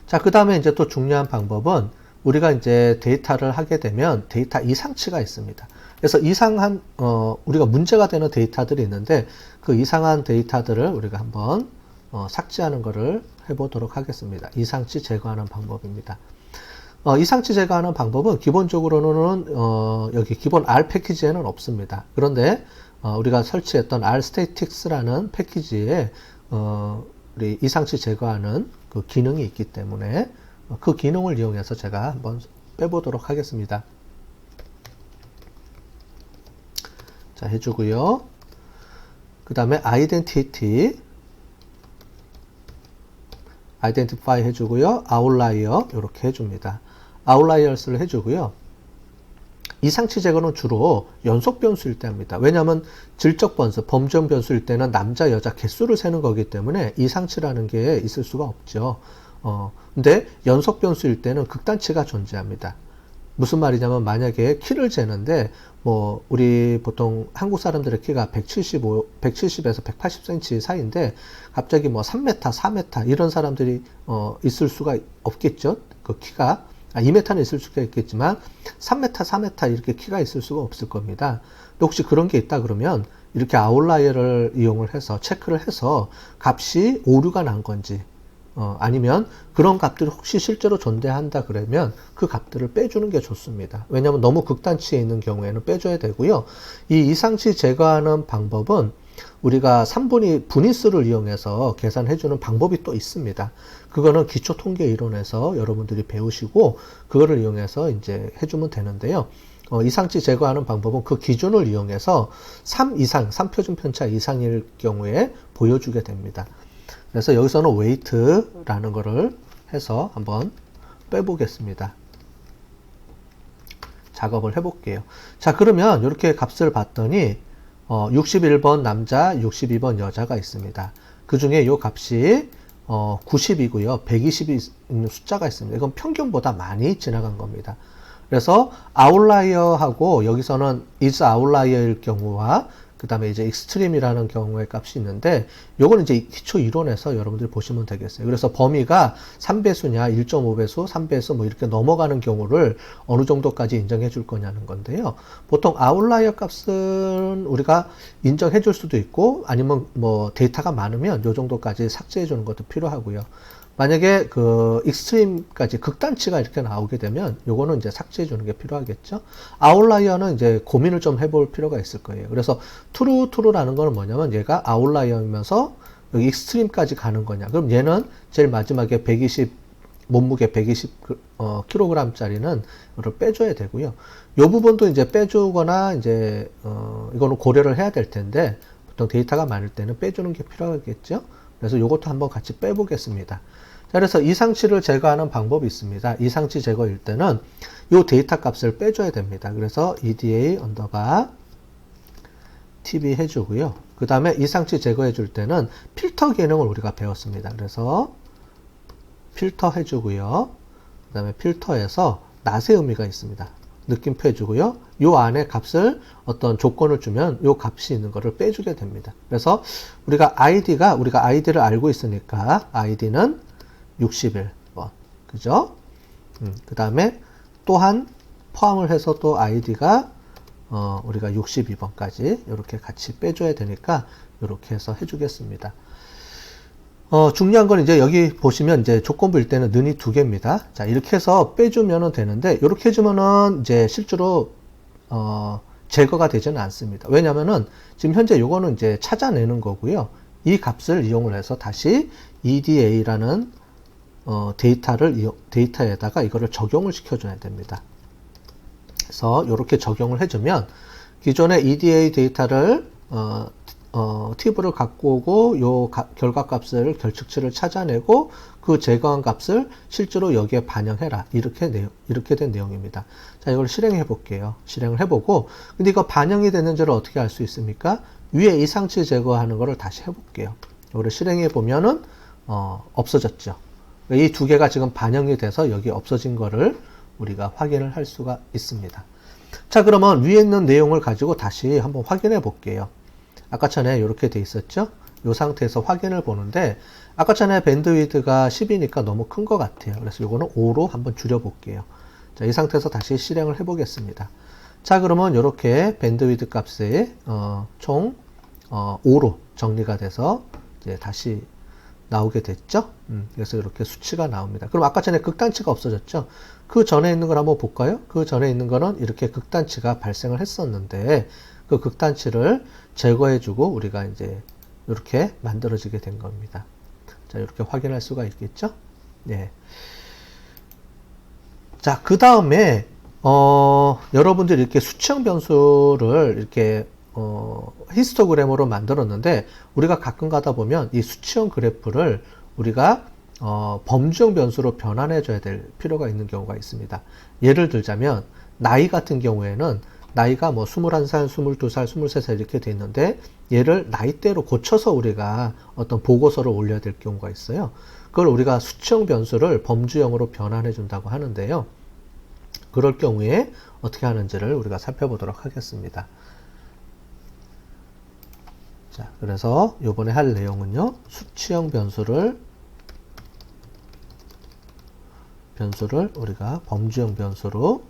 자, 그 다음에 이제 또 중요한 방법은 우리가 이제 데이터를 하게 되면 데이터 이상치가 있습니다. 그래서 이상한, 우리가 문제가 되는 데이터들이 있는데 그 이상한 데이터들을 우리가 한번 삭제하는 거를 해보도록 하겠습니다. 이상치 제거하는 방법입니다. 이상치 제거하는 방법은 기본적으로는 여기 기본 R 패키지에는 없습니다. 그런데 우리가 설치했던 RStatics라는 패키지에 우리 이상치 제거하는 그 기능이 있기 때문에 그 기능을 이용해서 제가 한번 빼보도록 하겠습니다. 자, 해주고요. 그 다음에 identify 해주고요. outlier 이렇게 해줍니다. outliers를 해주고요. 이상치 제거는 주로 연속 변수일 때 합니다. 왜냐하면 질적 변수, 범정 변수일 때는 남자, 여자 개수를 세는 거기 때문에 이상치라는 게 있을 수가 없죠. 근데 연속 변수일 때는 극단치가 존재합니다. 무슨 말이냐면 만약에 키를 재는데 뭐 우리 보통 한국 사람들의 키가 170에서 180cm 사이인데 갑자기 뭐 3m, 4m 이런 사람들이 있을 수가 없겠죠. 그 키가 2m는 있을 수가 있겠지만 3m, 4m 이렇게 키가 있을 수가 없을 겁니다. 혹시 그런 게 있다 그러면 이렇게 아웃라이어를 이용을 해서 체크를 해서 값이 오류가 난 건지 아니면 그런 값들이 혹시 실제로 존재한다 그러면 그 값들을 빼주는 게 좋습니다. 왜냐하면 너무 극단치에 있는 경우에는 빼줘야 되고요. 이 이상치 제거하는 방법은 우리가 3분위 분위수를 이용해서 계산해주는 방법이 또 있습니다. 그거는 기초 통계 이론에서 여러분들이 배우시고 그거를 이용해서 이제 해주면 되는데요. 이상치 제거하는 방법은 그 기준을 이용해서 3 이상, 3표준 편차 이상일 경우에 보여주게 됩니다. 그래서 여기서는 weight라는 거를 해서 한번 빼보겠습니다. 작업을 해볼게요. 자, 그러면 이렇게 값을 봤더니 61번 남자, 62번 여자가 있습니다. 그 중에 이 값이 90이고요. 120이 있는 숫자가 있습니다. 이건 평균보다 많이 지나간 겁니다. 그래서 아웃라이어하고 여기서는 is outlier일 경우와 그 다음에 이제 익스트림이라는 경우의 값이 있는데 요거는 이제 기초 이론에서 여러분들이 보시면 되겠어요. 그래서 범위가 3배수냐 1.5배수 3배수 뭐 이렇게 넘어가는 경우를 어느 정도까지 인정해 줄 거냐는 건데요. 보통 아웃라이어 값은 우리가 인정해 줄 수도 있고 아니면 뭐 데이터가 많으면 요 정도까지 삭제해 주는 것도 필요하고요. 만약에 그 익스트림까지 극단치가 이렇게 나오게 되면 요거는 이제 삭제해 주는 게 필요하겠죠. 아웃라이어는 이제 고민을 좀 해볼 필요가 있을 거예요. 그래서 true라는 거는 뭐냐면 얘가 아웃라이어이면서 여기 익스트림까지 가는 거냐. 그럼 얘는 제일 마지막에 120 몸무게 120 kg짜리는 이걸 빼줘야 되고요. 요 부분도 이제 빼주거나 이제 이거는 고려를 해야 될 텐데 보통 데이터가 많을 때는 빼주는 게 필요하겠죠. 그래서 요것도 한번 같이 빼보겠습니다. 자, 그래서 이상치를 제거하는 방법이 있습니다. 이상치 제거일 때는 요 데이터 값을 빼줘야 됩니다. 그래서 eda 언더바 tb 해주고요. 그 다음에 이상치 제거해 줄 때는 필터 기능을 우리가 배웠습니다. 그래서 필터 해주고요. 그 다음에 필터에서 낫의 의미가 있습니다. 느낌표 해주고요. 요 안에 값을 어떤 조건을 주면 요 값이 있는 거를 빼주게 됩니다. 그래서 우리가 아이디를 알고 있으니까 id는 61번. 그죠? 그 다음에 또한 포함을 해서 또 id가 우리가 62번까지 이렇게 같이 빼줘야 되니까 이렇게 해서 해주겠습니다. 중요한 건 이제 여기 보시면 이제 조건부일 때는 는이 두 개입니다. 자, 이렇게 해서 빼주면 되는데, 이렇게 해주면은 이제 실제로, 제거가 되지는 않습니다. 왜냐면은 지금 현재 요거는 이제 찾아내는 거고요. 이 값을 이용을 해서 다시 EDA라는, 데이터에다가 이거를 적용을 시켜줘야 됩니다. 그래서 이렇게 적용을 해주면 기존의 EDA 데이터를, 팁을 갖고 오고 요 결과값을 결측치를 찾아내고 그 제거한 값을 실제로 여기에 반영해라 이렇게 된 내용입니다. 자, 이걸 실행해 볼게요. 실행을 해보고 근데 이거 반영이 됐는지를 어떻게 알 수 있습니까? 위에 이상치 제거하는 거를 다시 해볼게요. 이거를 실행해 보면은 없어졌죠. 이 두 개가 지금 반영이 돼서 여기 없어진 거를 우리가 확인을 할 수가 있습니다. 자, 그러면 위에 있는 내용을 가지고 다시 한번 확인해 볼게요. 아까 전에 이렇게 돼 있었죠. 이 상태에서 확인을 보는데 아까 전에 밴드위드가 10이니까 너무 큰 것 같아요. 그래서 이거는 5로 한번 줄여볼게요. 자, 이 상태에서 다시 실행을 해보겠습니다. 자, 그러면 이렇게 밴드위드 값이 총 5로 정리가 돼서 이제 다시 나오게 됐죠. 그래서 이렇게 수치가 나옵니다. 그럼 아까 전에 극단치가 없어졌죠. 그 전에 있는 걸 한번 볼까요? 그 전에 있는 거는 이렇게 극단치가 발생을 했었는데 그 극단치를 제거해주고 우리가 이제 이렇게 만들어지게 된 겁니다. 자, 이렇게 확인할 수가 있겠죠. 네. 자, 그 다음에 여러분들이 이렇게 수치형 변수를 이렇게 히스토그램으로 만들었는데 우리가 가끔 가다 보면 이 수치형 그래프를 우리가 범주형 변수로 변환해 줘야 될 필요가 있는 경우가 있습니다. 예를 들자면 나이 같은 경우에는 나이가 뭐 21살, 22살, 23살 이렇게 돼 있는데 얘를 나이대로 고쳐서 우리가 어떤 보고서를 올려야 될 경우가 있어요. 그걸 우리가 수치형 변수를 범주형으로 변환해 준다고 하는데요. 그럴 경우에 어떻게 하는지를 우리가 살펴보도록 하겠습니다. 자, 그래서 이번에 할 내용은요, 수치형 변수를 우리가 범주형 변수로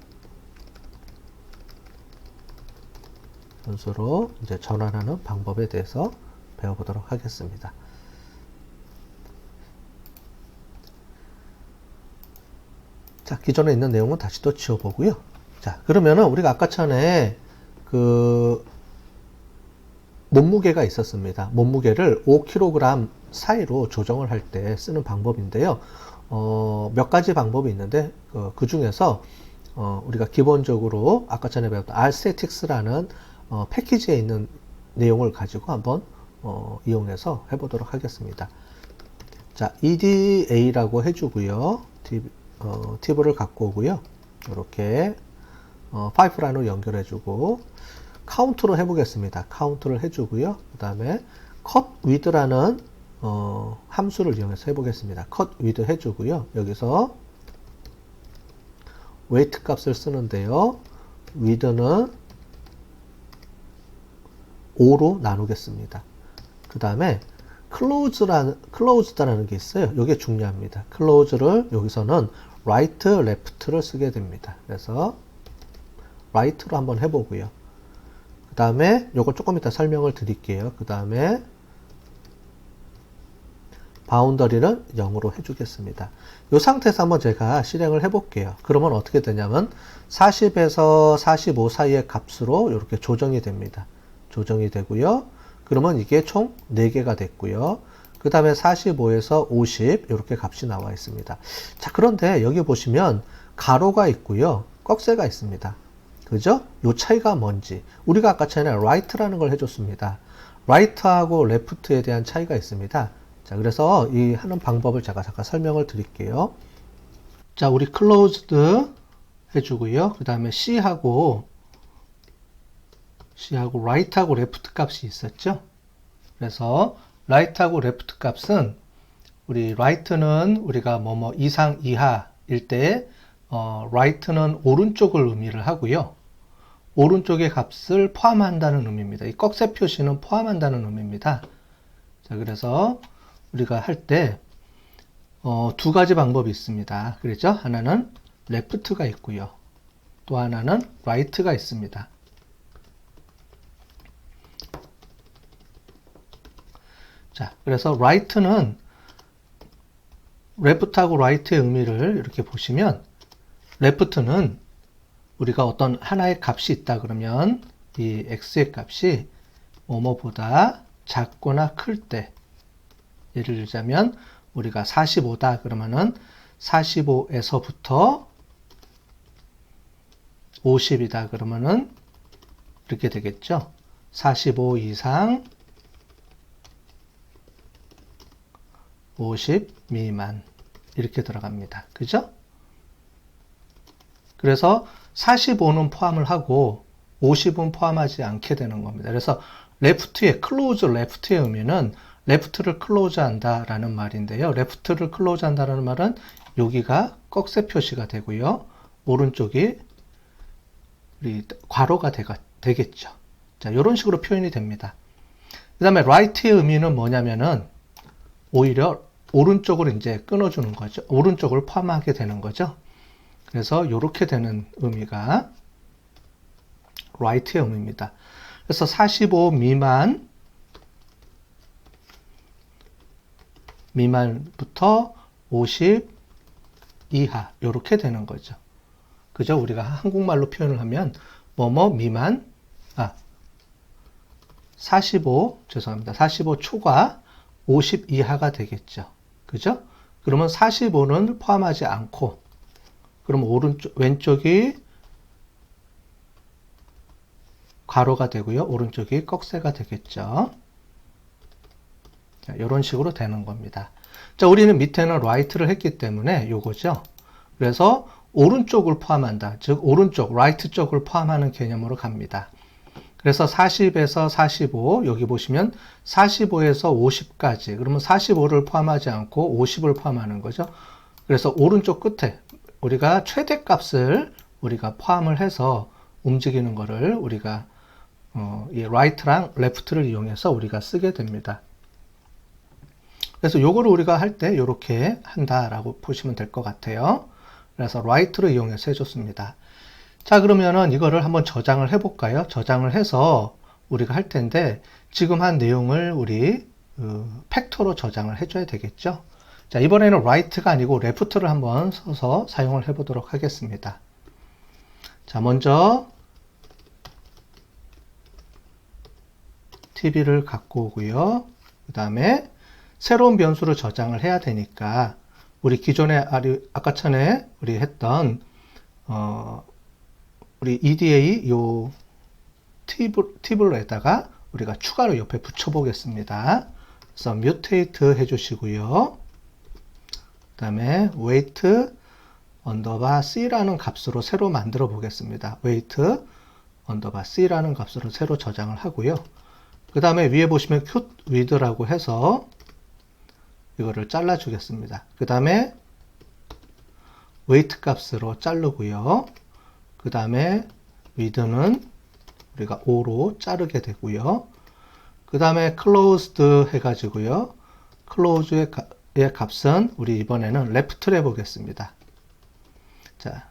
이제 전환하는 방법에 대해서 배워보도록 하겠습니다. 자, 기존에 있는 내용은 다시 또 지워보고요. 자, 그러면은 우리가 아까 전에 그 몸무게가 있었습니다. 몸무게를 5kg 사이로 조정을 할 때 쓰는 방법인데요. 몇 가지 방법이 있는데 그 중에서 우리가 기본적으로 아까 전에 배웠던 Rstatics라는 패키지에 있는 내용을 가지고 한번 이용해서 해보도록 하겠습니다. 자, EDA라고 해주고요. 팁을 갖고 오고요. 이렇게 파이프라인으로 연결해주고 카운트로 해보겠습니다. 카운트를 해주고요. 그 다음에 cut width라는 함수를 이용해서 해보겠습니다. cut width 해주고요. 여기서 weight 값을 쓰는데요. width는 5로 나누겠습니다. 그 다음에 closed라는 게 있어요. 이게 중요합니다. close를 여기서는 right, left를 쓰게 됩니다. 그래서 right로 한번 해보고요. 그 다음에 요거 조금 이따 설명을 드릴게요. 그 다음에 바운더리는 0으로 해주겠습니다. 이 상태에서 한번 제가 실행을 해볼게요. 그러면 어떻게 되냐면 40에서 45 사이의 값으로 이렇게 조정이 됩니다. 조정이 되고요. 그러면 이게 총 4개가 됐고요. 그 다음에 45에서 50 이렇게 값이 나와 있습니다. 자, 그런데 여기 보시면 가로가 있고요. 꺽쇠가 있습니다. 그죠? 요 차이가 뭔지. 우리가 아까 전에 right라는 걸 해줬습니다. right하고 left에 대한 차이가 있습니다. 자, 그래서 이 하는 방법을 제가 잠깐 설명을 드릴게요. 자, 우리 closed 해주고요. 그 다음에 C하고 right하고 left 값이 있었죠. 그래서 right하고 left 값은 우리 right는 우리가 뭐뭐 이상 이하일 때 right는 오른쪽을 의미를 하고요. 오른쪽의 값을 포함한다는 의미입니다. 이 꺽쇠 표시는 포함한다는 의미입니다. 자, 그래서 우리가 할 때 두 가지 방법이 있습니다. 그렇죠? 하나는 left가 있고요. 또 하나는 right가 있습니다. 자, 그래서 right는 left하고 right의 의미를 이렇게 보시면 left는 우리가 어떤 하나의 값이 있다 그러면 이 x의 값이 뭐뭐보다 작거나 클 때, 예를 들자면 우리가 45다 그러면은 45에서부터 50이다 그러면은 이렇게 되겠죠. 45 이상 50 미만 이렇게 들어갑니다. 그죠? 그래서 45는 포함을 하고 50은 포함하지 않게 되는 겁니다. 그래서 left의 close left의 의미는 left를 close 한다라는 말인데요. left를 close 한다라는 말은 여기가 꺽쇠 표시가 되고요. 오른쪽이 우리 괄호가 되겠죠. 자, 이런 식으로 표현이 됩니다. 그 다음에 right의 의미는 뭐냐면은 오히려 오른쪽으로 이제 끊어주는 거죠. 오른쪽을 포함하게 되는 거죠. 그래서 이렇게 되는 의미가 right의 의미입니다. 그래서 45 미만부터 50 이하 이렇게 되는 거죠. 그죠? 우리가 한국말로 표현을 하면 뭐뭐 미만 45 초과 50 이하가 되겠죠. 그죠? 그러면 45는 포함하지 않고 그럼 왼쪽이 괄호가 되고요. 오른쪽이 꺽쇠가 되겠죠. 자, 이런 식으로 되는 겁니다. 자, 우리는 밑에는 right를 했기 때문에 요거죠. 그래서 오른쪽을 포함한다. 즉 오른쪽, right 쪽을 포함하는 개념으로 갑니다. 그래서 40에서 45, 여기 보시면 45에서 50까지. 그러면 45를 포함하지 않고 50을 포함하는 거죠. 그래서 오른쪽 끝에 우리가 최대값을 우리가 포함을 해서 움직이는 거를 우리가 이 right랑 left를 이용해서 우리가 쓰게 됩니다. 그래서 요거를 우리가 할 때 이렇게 한다라고 보시면 될 것 같아요. 그래서 right를 이용해서 해줬습니다. 자, 그러면은 이거를 한번 저장을 해볼까요? 저장을 해서 우리가 할 텐데 지금 한 내용을 우리 팩터로 저장을 해줘야 되겠죠? 자, 이번에는 right가 아니고 left를 한번 써서 사용을 해보도록 하겠습니다. 자, 먼저 TV를 갖고 오고요. 그 다음에 새로운 변수를 저장을 해야 되니까 우리 기존에 아까 전에 우리 했던 우리 EDA 요 팁을에다가 우리가 추가로 옆에 붙여 보겠습니다. 그래서 mutate 해주시고요. 그 다음에 weight 언더바 c라는 값으로 새로 만들어 보겠습니다. weight 언더바 c라는 값으로 새로 저장을 하고요. 그 다음에 위에 보시면 cut width라고 해서 이거를 잘라 주겠습니다. 그 다음에 weight 값으로 자르고요. 그 다음에 width는 우리가 5로 자르게 되고요. 그 다음에 closed 해가지고요. close의 값은 우리 이번에는 left를 해보겠습니다. 자,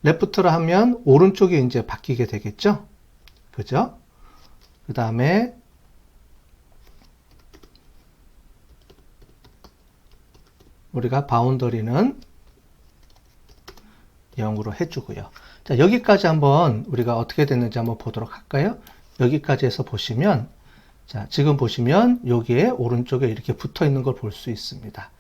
left를 하면 오른쪽이 이제 바뀌게 되겠죠? 그죠? 그 다음에 우리가 바운더리는 0으로 해주고요. 자, 여기까지 한번 우리가 어떻게 됐는지 한번 보도록 할까요? 여기까지 해서 보시면, 자, 지금 보시면 여기에 오른쪽에 이렇게 붙어 있는 걸 볼 수 있습니다.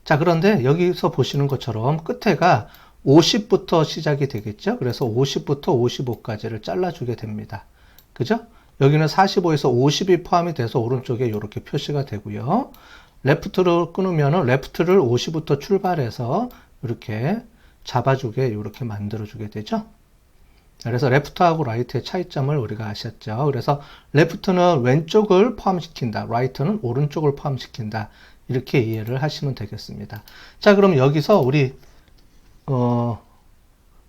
자, 그런데 여기서 보시는 것처럼 끝에가 50부터 시작이 되겠죠? 그래서 50부터 55까지를 잘라주게 됩니다. 그죠? 여기는 45에서 50이 포함이 돼서 오른쪽에 이렇게 표시가 되고요. 레프트를 끊으면은 레프트를 50부터 출발해서 이렇게 잡아주게 이렇게 만들어주게 되죠. 그래서 레프트하고 라이트의 차이점을 우리가 아셨죠. 그래서 레프트는 왼쪽을 포함시킨다. 라이트는 오른쪽을 포함시킨다. 이렇게 이해를 하시면 되겠습니다. 자, 그럼 여기서 우리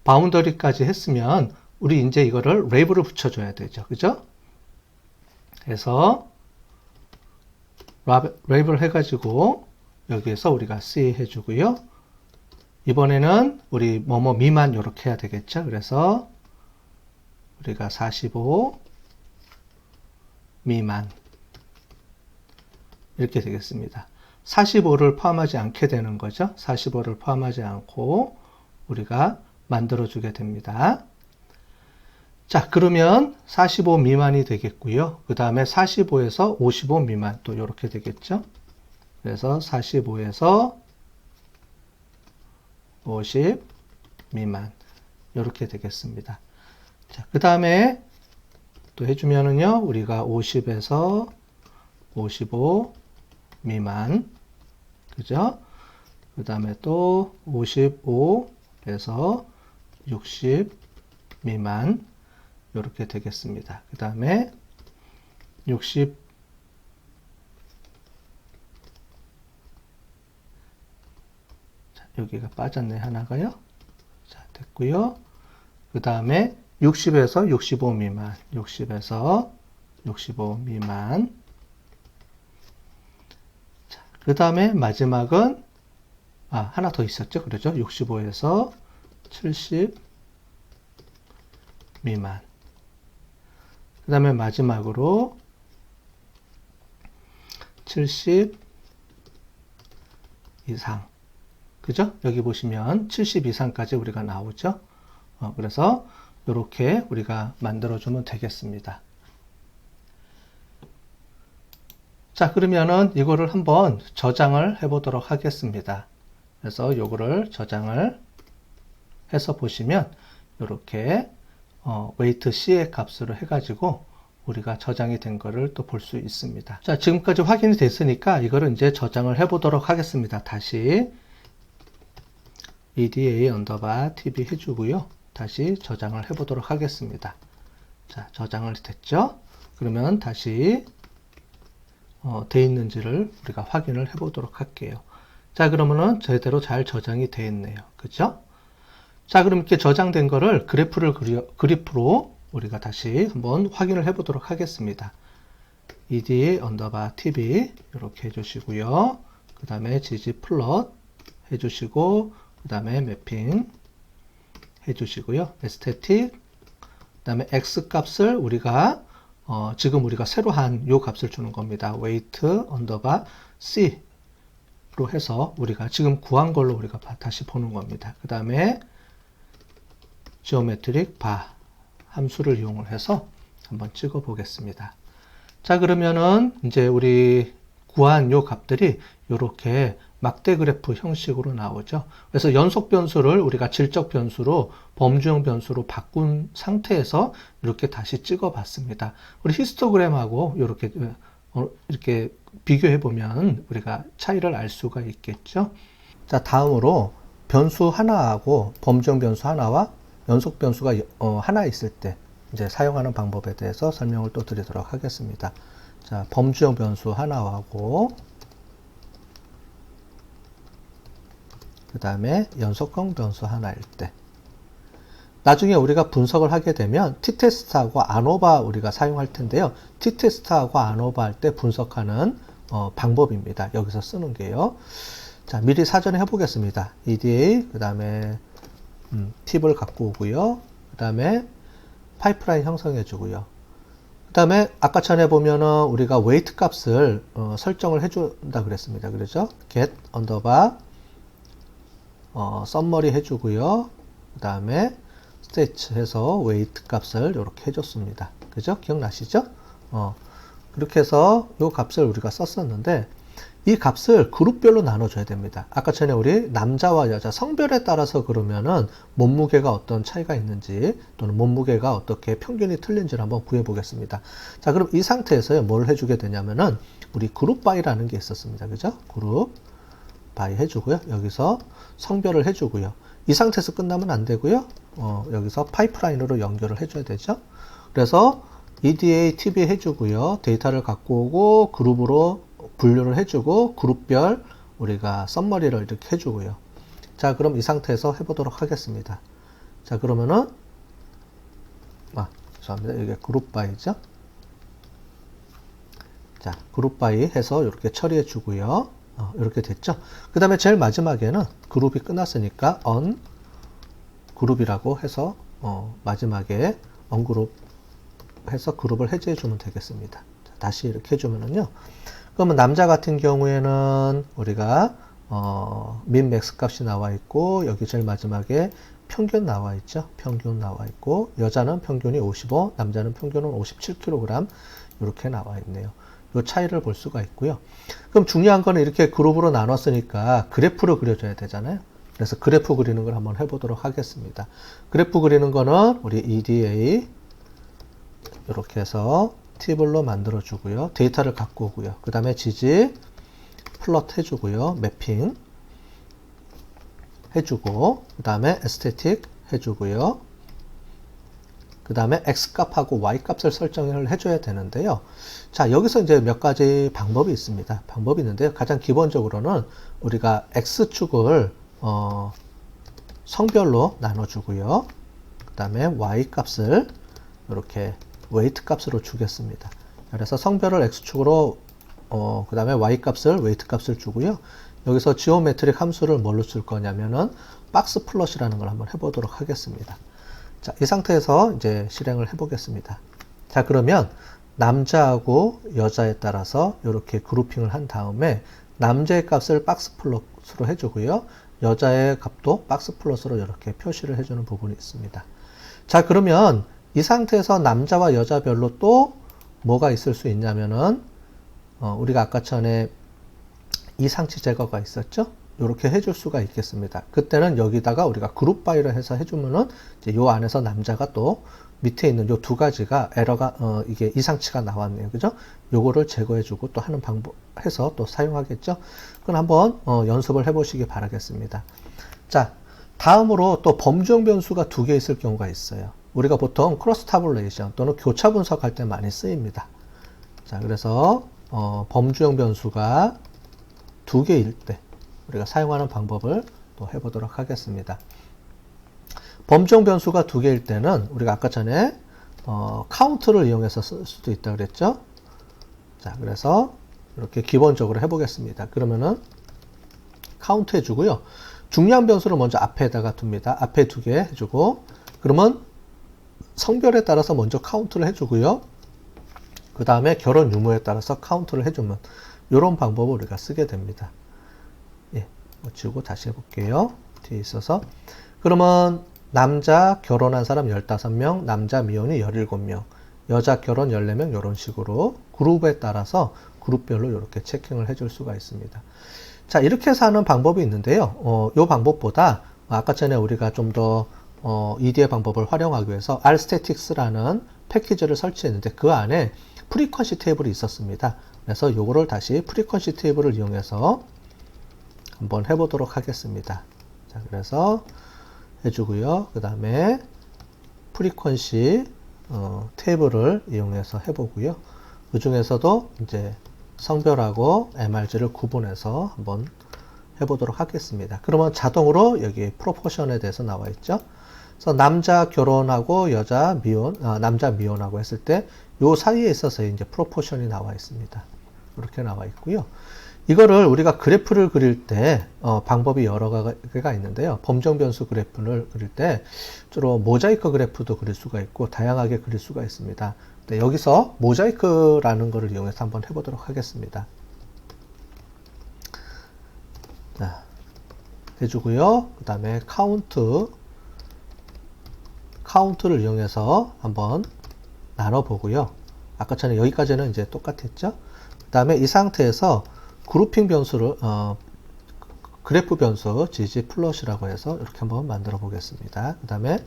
바운더리까지 했으면 우리 이제 이거를 레이블을 붙여줘야 되죠. 그죠? 그래서 레이블 해가지고 여기에서 우리가 C 해주고요. 이번에는 우리 뭐뭐 미만 이렇게 해야 되겠죠. 그래서 우리가 45 미만 이렇게 되겠습니다. 45를 포함하지 않게 되는 거죠. 45를 포함하지 않고 우리가 만들어주게 됩니다. 자, 그러면 45 미만이 되겠고요. 그 다음에 45에서 55 미만 또 이렇게 되겠죠. 그래서 45에서 50 미만 이렇게 되겠습니다. 자, 그 다음에 또 해주면은요, 우리가 50에서 55 미만, 그죠? 그 다음에 또 55에서 60 미만 이렇게 되겠습니다. 그 다음에 60 자, 여기가 빠졌네 하나가요. 자, 됐고요. 그 다음에 60에서 65 미만, 60에서 65 미만 그 다음에 마지막은 하나 더 있었죠. 그러죠. 65에서 70 미만. 그 다음에 마지막으로 70 이상. 그죠? 여기 보시면 70 이상까지 우리가 나오죠. 그래서 이렇게 우리가 만들어주면 되겠습니다. 자, 그러면은 이거를 한번 저장을 해 보도록 하겠습니다. 그래서 요거를 저장을 해서 보시면 이렇게 웨이트 C의 값으로 해가지고 우리가 저장이 된 거를 또 볼 수 있습니다. 자, 지금까지 확인이 됐으니까 이거를 이제 저장을 해 보도록 하겠습니다. 다시 EDA 언더바 TV 해주고요. 다시 저장을 해 보도록 하겠습니다. 자, 저장을 됐죠? 그러면 다시 돼 있는지를 우리가 확인을 해 보도록 할게요. 자, 그러면은 제대로 잘 저장이 되어 있네요. 그죠? 자, 그럼 이렇게 저장된 거를 그래프로 우리가 다시 한번 확인을 해 보도록 하겠습니다. EDA 언더바 TV 이렇게 해주시고요. 그 다음에 ggplot 해주시고, 그 다음에 매핑 해주시고요. 에스테틱, 그 다음에 x 값을 우리가 지금 우리가 새로 한 요 값을 주는 겁니다. weight 언더바 c로 해서 우리가 지금 구한 걸로 우리가 다시 보는 겁니다. 그 다음에 geometric bar 함수를 이용을 해서 한번 찍어 보겠습니다. 자, 그러면은 이제 우리 구한 요 값들이 이렇게 막대 그래프 형식으로 나오죠. 그래서 연속 변수를 우리가 질적 변수로 범주형 변수로 바꾼 상태에서 이렇게 다시 찍어 봤습니다. 우리 히스토그램하고 이렇게 비교해 보면 우리가 차이를 알 수가 있겠죠. 자, 다음으로 변수 하나하고 범주형 변수 하나와 연속 변수가 하나 있을 때 이제 사용하는 방법에 대해서 설명을 또 드리도록 하겠습니다. 자, 범주형 변수 하나하고 그 다음에 연속형 변수 하나일 때, 나중에 우리가 분석을 하게 되면 tTest하고 ANOVA 우리가 사용할 텐데요. tTest하고 ANOVA 할 때 분석하는 방법입니다. 여기서 쓰는 게요. 자, 미리 사전에 해보겠습니다. EDA, 그 다음에 팁을 갖고 오고요. 그 다음에 파이프라인 형성해 주고요. 그 다음에 아까 전에 보면은 우리가 웨이트 값을 설정을 해준다 그랬습니다. 그렇죠? get 언더바 썸머리 해주고요. 그 다음에 stage 해서 웨이트 값을 이렇게 해줬습니다. 그죠? 기억나시죠? 그렇게 해서 이 값을 우리가 썼었는데, 이 값을 그룹별로 나눠줘야 됩니다. 아까 전에 우리 남자와 여자 성별에 따라서 그러면은 몸무게가 어떤 차이가 있는지, 또는 몸무게가 어떻게 평균이 틀린지를 한번 구해 보겠습니다. 자, 그럼 이 상태에서 뭘 해주게 되냐면은 우리 그룹 바이라는 게 있었습니다. 그죠? 그룹 바이 해주고요. 여기서 성별을 해주고요. 이 상태에서 끝나면 안 되고요. 여기서 파이프라인으로 연결을 해줘야 되죠. 그래서 EDA TV 해주고요. 데이터를 갖고 오고 그룹으로 분류를 해주고 그룹별 우리가 썸머리를 이렇게 해주고요. 자, 그럼 이 상태에서 해보도록 하겠습니다. 자, 그러면은 죄송합니다. 이게 그룹 바이죠. 자, 그룹 바이 해서 이렇게 처리해 주고요. 이렇게 됐죠. 그 다음에 제일 마지막에는 그룹이 끝났으니까 on 그룹이라고 해서 마지막에 on 그룹 해서 그룹을 해제해 주면 되겠습니다. 자, 다시 이렇게 해주면은요. 그러면 남자 같은 경우에는 우리가 민 맥스 값이 나와 있고, 여기 제일 마지막에 평균 나와 있죠. 평균 나와 있고, 여자는 평균이 55, 남자는 평균은 57kg 이렇게 나와 있네요. 이 차이를 볼 수가 있고요. 그럼 중요한 거는 이렇게 그룹으로 나눴으니까 그래프를 그려줘야 되잖아요. 그래서 그래프 그리는 걸 한번 해보도록 하겠습니다. 그래프 그리는 거는 우리 EDA 이렇게 해서 테이블로 만들어 주고요. 데이터를 갖고 오고요. 그 다음에 gg 플롯 해주고요. 매핑 해주고, 그 다음에 에스테틱 해주고요. 그 다음에 x 값하고 y 값을 설정을 해줘야 되는데요. 자, 여기서 이제 몇 가지 방법이 있습니다. 방법이 있는데요. 가장 기본적으로는 우리가 x축을 성별로 나눠주고요. 그 다음에 y 값을 이렇게 웨이트 값으로 주겠습니다. 그래서 성별을 x축으로 그 다음에 y 값을 웨이트 값을 주고요. 여기서 지오메트릭 함수를 뭘로 쓸 거냐면은 박스 플롯이라는 걸 한번 해보도록 하겠습니다. 자, 이 상태에서 이제 실행을 해보겠습니다. 자, 그러면 남자하고 여자에 따라서 이렇게 그룹핑을 한 다음에 남자의 값을 박스 플롯으로 해주고요. 여자의 값도 박스 플롯으로 이렇게 표시를 해주는 부분이 있습니다. 자, 그러면 이 상태에서 남자와 여자별로 또 뭐가 있을 수 있냐면은 우리가 아까 전에 이상치 제거가 있었죠? 이렇게 해줄 수가 있겠습니다. 그때는 여기다가 우리가 그룹 바이를 해서 해주면은 이제 요 안에서 남자가 또 밑에 있는 요 두 가지가 에러가 이게 이상치가 나왔네요. 그죠? 요거를 제거해주고 또 하는 방법 해서 또 사용하겠죠? 그럼 한번 연습을 해보시기 바라겠습니다. 자, 다음으로 또 범주형 변수가 두 개 있을 경우가 있어요. 우리가 보통 크로스 타블레이션 또는 교차 분석할 때 많이 쓰입니다. 자, 그래서 범주형 변수가 두 개일 때 우리가 사용하는 방법을 또 해보도록 하겠습니다. 범주형 변수가 두 개일 때는 우리가 아까 전에 카운트를 이용해서 쓸 수도 있다 그랬죠. 자, 그래서 이렇게 기본적으로 해보겠습니다. 그러면은 카운트 해주고요. 중요한 변수를 먼저 앞에다가 둡니다. 앞에 두 개 해주고, 그러면 성별에 따라서 먼저 카운트를 해주고요. 그 다음에 결혼 유무에 따라서 카운트를 해주면 이런 방법을 우리가 쓰게 됩니다. 예, 지우고 다시 해볼게요. 뒤에 있어서. 그러면 남자 결혼한 사람 15명, 남자 미혼이 17명, 여자 결혼 14명 이런 식으로 그룹에 따라서 그룹별로 이렇게 체킹을 해줄 수가 있습니다. 자, 이렇게 해서 하는 방법이 있는데요. 이 방법보다 아까 전에 우리가 좀 더 ED의 방법을 활용하기 위해서 rstatics라는 패키지를 설치했는데 그 안에 프리퀀시 테이블이 있었습니다. 그래서 요거를 다시 프리퀀시 테이블을 이용해서 한번 해보도록 하겠습니다. 자, 그래서 해주고요. 그 다음에 프리퀀시 테이블을 이용해서 해보고요. 그 중에서도 이제 성별하고 MRG를 구분해서 한번 해보도록 하겠습니다. 그러면 자동으로 여기 프로포션에 대해서 나와 있죠. 그래서 남자 결혼하고 여자 미혼, 남자 미혼하고 했을 때 요 사이에 있어서 이제 프로포션이 나와 있습니다. 이렇게 나와 있고요. 이거를 우리가 그래프를 그릴 때 방법이 여러 가지가 있는데요. 범정 변수 그래프를 그릴 때 주로 모자이크 그래프도 그릴 수가 있고 다양하게 그릴 수가 있습니다. 네, 여기서 모자이크라는 것을 이용해서 한번 해보도록 하겠습니다. 자, 해주고요. 그 다음에 카운트를 이용해서 한번 나눠보고요. 아까 전에 여기까지는 이제 똑같았죠. 그 다음에 이 상태에서 그룹핑 변수를 그래프 변수 gg 플롯이라고 해서 이렇게 한번 만들어 보겠습니다. 그 다음에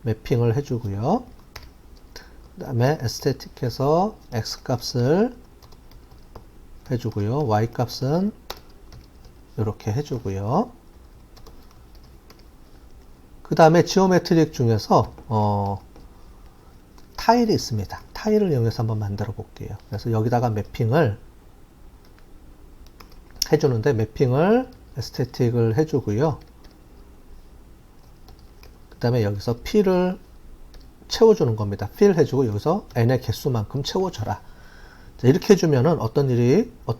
매핑을 해주고요. 그 다음에 aesthetic에서 x 값을 해주고요. y 값은 이렇게 해주고요. 그 다음에 지오메트릭 중에서 타일이 있습니다. 타일을 이용해서 한번 만들어 볼게요. 그래서 여기다가 매핑을 해주는데 매핑을 에스테틱을 해주고요. 그 다음에 여기서 P를 채워주는 겁니다. Fill 해주고 여기서 N의 개수만큼 채워줘라. 자, 이렇게 해주면은 어떤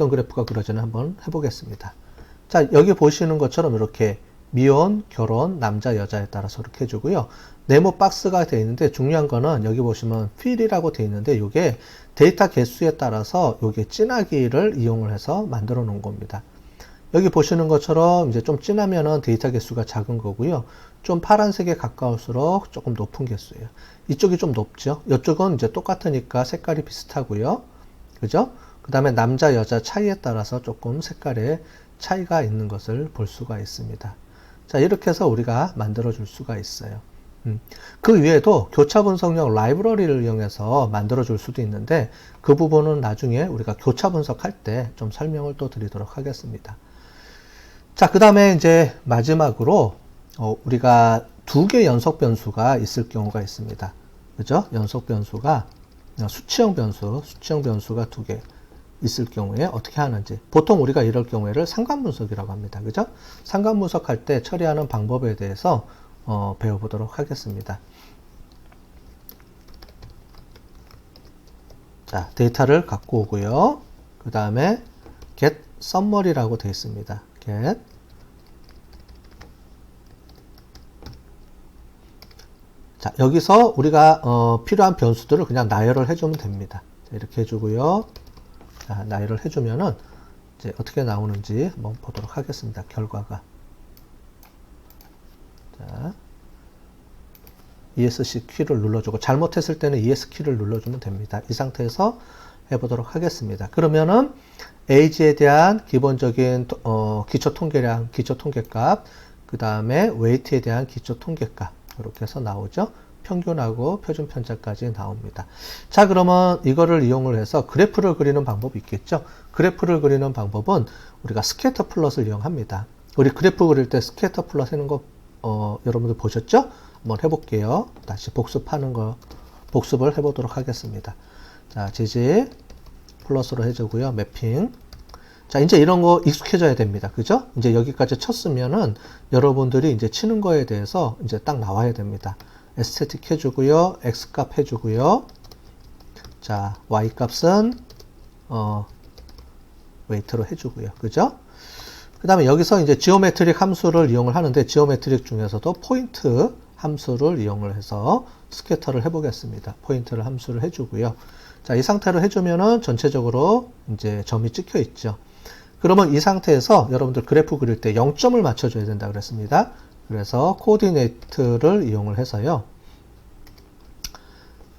그래프가 그려지나 한번 해보겠습니다. 자, 여기 보시는 것처럼 이렇게 미혼, 결혼, 남자, 여자에 따라서 이렇게 해주고요. 네모 박스가 되어 있는데 중요한 거는 여기 보시면 fill이라고 되어 있는데 이게 데이터 개수에 따라서 이게 진하기를 이용을 해서 만들어 놓은 겁니다. 여기 보시는 것처럼 이제 좀 진하면은 데이터 개수가 작은 거고요. 좀 파란색에 가까울수록 조금 높은 개수예요. 이쪽이 좀 높죠. 이쪽은 이제 똑같으니까 색깔이 비슷하고요. 그죠? 그 다음에 남자, 여자 차이에 따라서 조금 색깔에 차이가 있는 것을 볼 수가 있습니다. 자, 이렇게 해서 우리가 만들어 줄 수가 있어요. 그 외에도 교차 분석용 라이브러리를 이용해서 만들어 줄 수도 있는데 그 부분은 나중에 우리가 교차 분석할 때 좀 설명을 또 드리도록 하겠습니다. 자, 그 다음에 이제 마지막으로 우리가 두 개 연속 변수가 있을 경우가 있습니다. 그죠? 연속 변수가 수치형 변수가 두 개 있을 경우에 어떻게 하는지. 보통 우리가 이럴 경우에를 상관 분석이라고 합니다. 그죠? 상관 분석할 때 처리하는 방법에 대해서 배워보도록 하겠습니다. 자, 데이터를 갖고 오고요. 그 다음에 get summary라고 되어 있습니다. get 자, 여기서 우리가 필요한 변수들을 그냥 나열을 해주면 됩니다. 자, 이렇게 해주고요. 자, 나열을 해주면은 이제 어떻게 나오는지 한번 보도록 하겠습니다. 결과가. 자, ESC 키를 눌러주고 잘못했을 때는 ES 키를 눌러주면 됩니다. 이 상태에서 해보도록 하겠습니다. 그러면은 age에 대한 기본적인 기초 통계량, 기초 통계값, 그 다음에 weight에 대한 기초 통계값 이렇게 해서 나오죠. 평균하고 표준 편차까지 나옵니다. 자, 그러면 이거를 이용을 해서 그래프를 그리는 방법이 있겠죠. 그래프를 그리는 방법은 우리가 스캐터 플롯을 이용합니다. 우리 그래프 그릴 때 스캐터 플롯 하는 거 여러분들 보셨죠? 한번 해볼게요. 다시 복습하는 거 복습을 해보도록 하겠습니다. 자, 지지 플러스로 해주고요. 매핑. 자, 이제 이런 거 익숙해져야 됩니다. 그죠? 이제 여기까지 쳤으면은 여러분들이 이제 치는 거에 대해서 이제 딱 나와야 됩니다. 에스테틱 해주고요. X 값 해주고요. 자, Y 값은, 웨이트로 해주고요. 그죠? 그 다음에 여기서 이제 지오메트릭 함수를 이용을 하는데, 지오메트릭 중에서도 포인트 함수를 이용을 해서 스캐터를 해보겠습니다. 포인트를 함수를 해주고요. 자, 이 상태로 해주면은 전체적으로 이제 점이 찍혀 있죠. 그러면 이 상태에서 여러분들 그래프 그릴 때 0점을 맞춰줘야 된다 그랬습니다. 그래서 코디네이트를 이용을 해서요.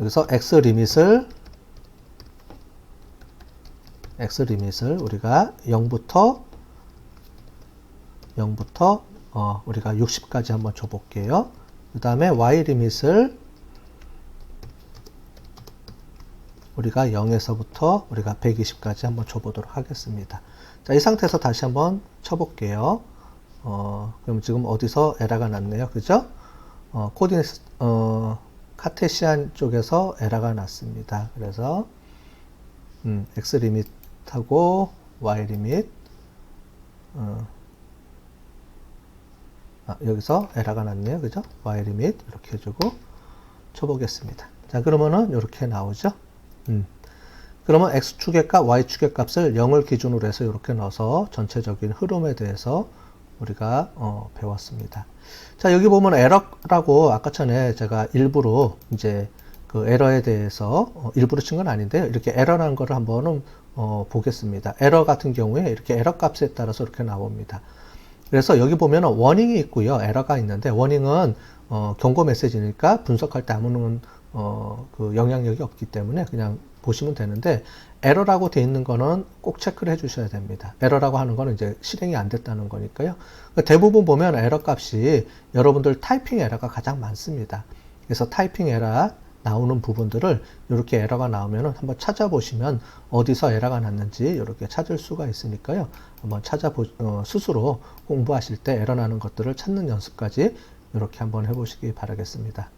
여기서 x 리밋을 우리가 0부터 우리가 60까지 한번 줘볼게요. 그 다음에 y 리밋을 우리가 0에서부터 우리가 120까지 한번 줘보도록 하겠습니다. 자, 이 상태에서 다시 한번 쳐볼게요. 그럼 지금 어디서 에러가 났네요. 그죠? 코디네이트, 카테시안 쪽에서 에러가 났습니다. 그래서, X 리밋하고 Y 리밋, 여기서 에러가 났네요. 그죠? Y 리밋 이렇게 해주고 쳐보겠습니다. 자, 그러면은 이렇게 나오죠? 그러면 X축의 값, Y축의 값을 0을 기준으로 해서 이렇게 넣어서 전체적인 흐름에 대해서 우리가 배웠습니다. 자, 여기 보면 에러라고 아까 전에 제가 일부러 이제 그 에러에 대해서 일부러 친 건 아닌데요. 이렇게 에러라는 거를 한번 보겠습니다. 에러 같은 경우에 이렇게 에러 값에 따라서 이렇게 나옵니다. 그래서 여기 보면은 워닝이 있고요. 에러가 있는데 워닝은 경고 메시지니까 분석할 때 아무런 그 영향력이 없기 때문에 그냥 보시면 되는데 에러라고 되어 있는 거는 꼭 체크를 해 주셔야 됩니다. 에러라고 하는 거는 이제 실행이 안 됐다는 거니까요. 대부분 보면 에러 값이 여러분들 타이핑 에러가 가장 많습니다. 그래서 타이핑 에러 나오는 부분들을 이렇게 에러가 나오면 한번 찾아보시면 어디서 에러가 났는지 이렇게 찾을 수가 있으니까요. 한번 스스로 공부하실 때 에러 나는 것들을 찾는 연습까지 이렇게 한번 해보시기 바라겠습니다.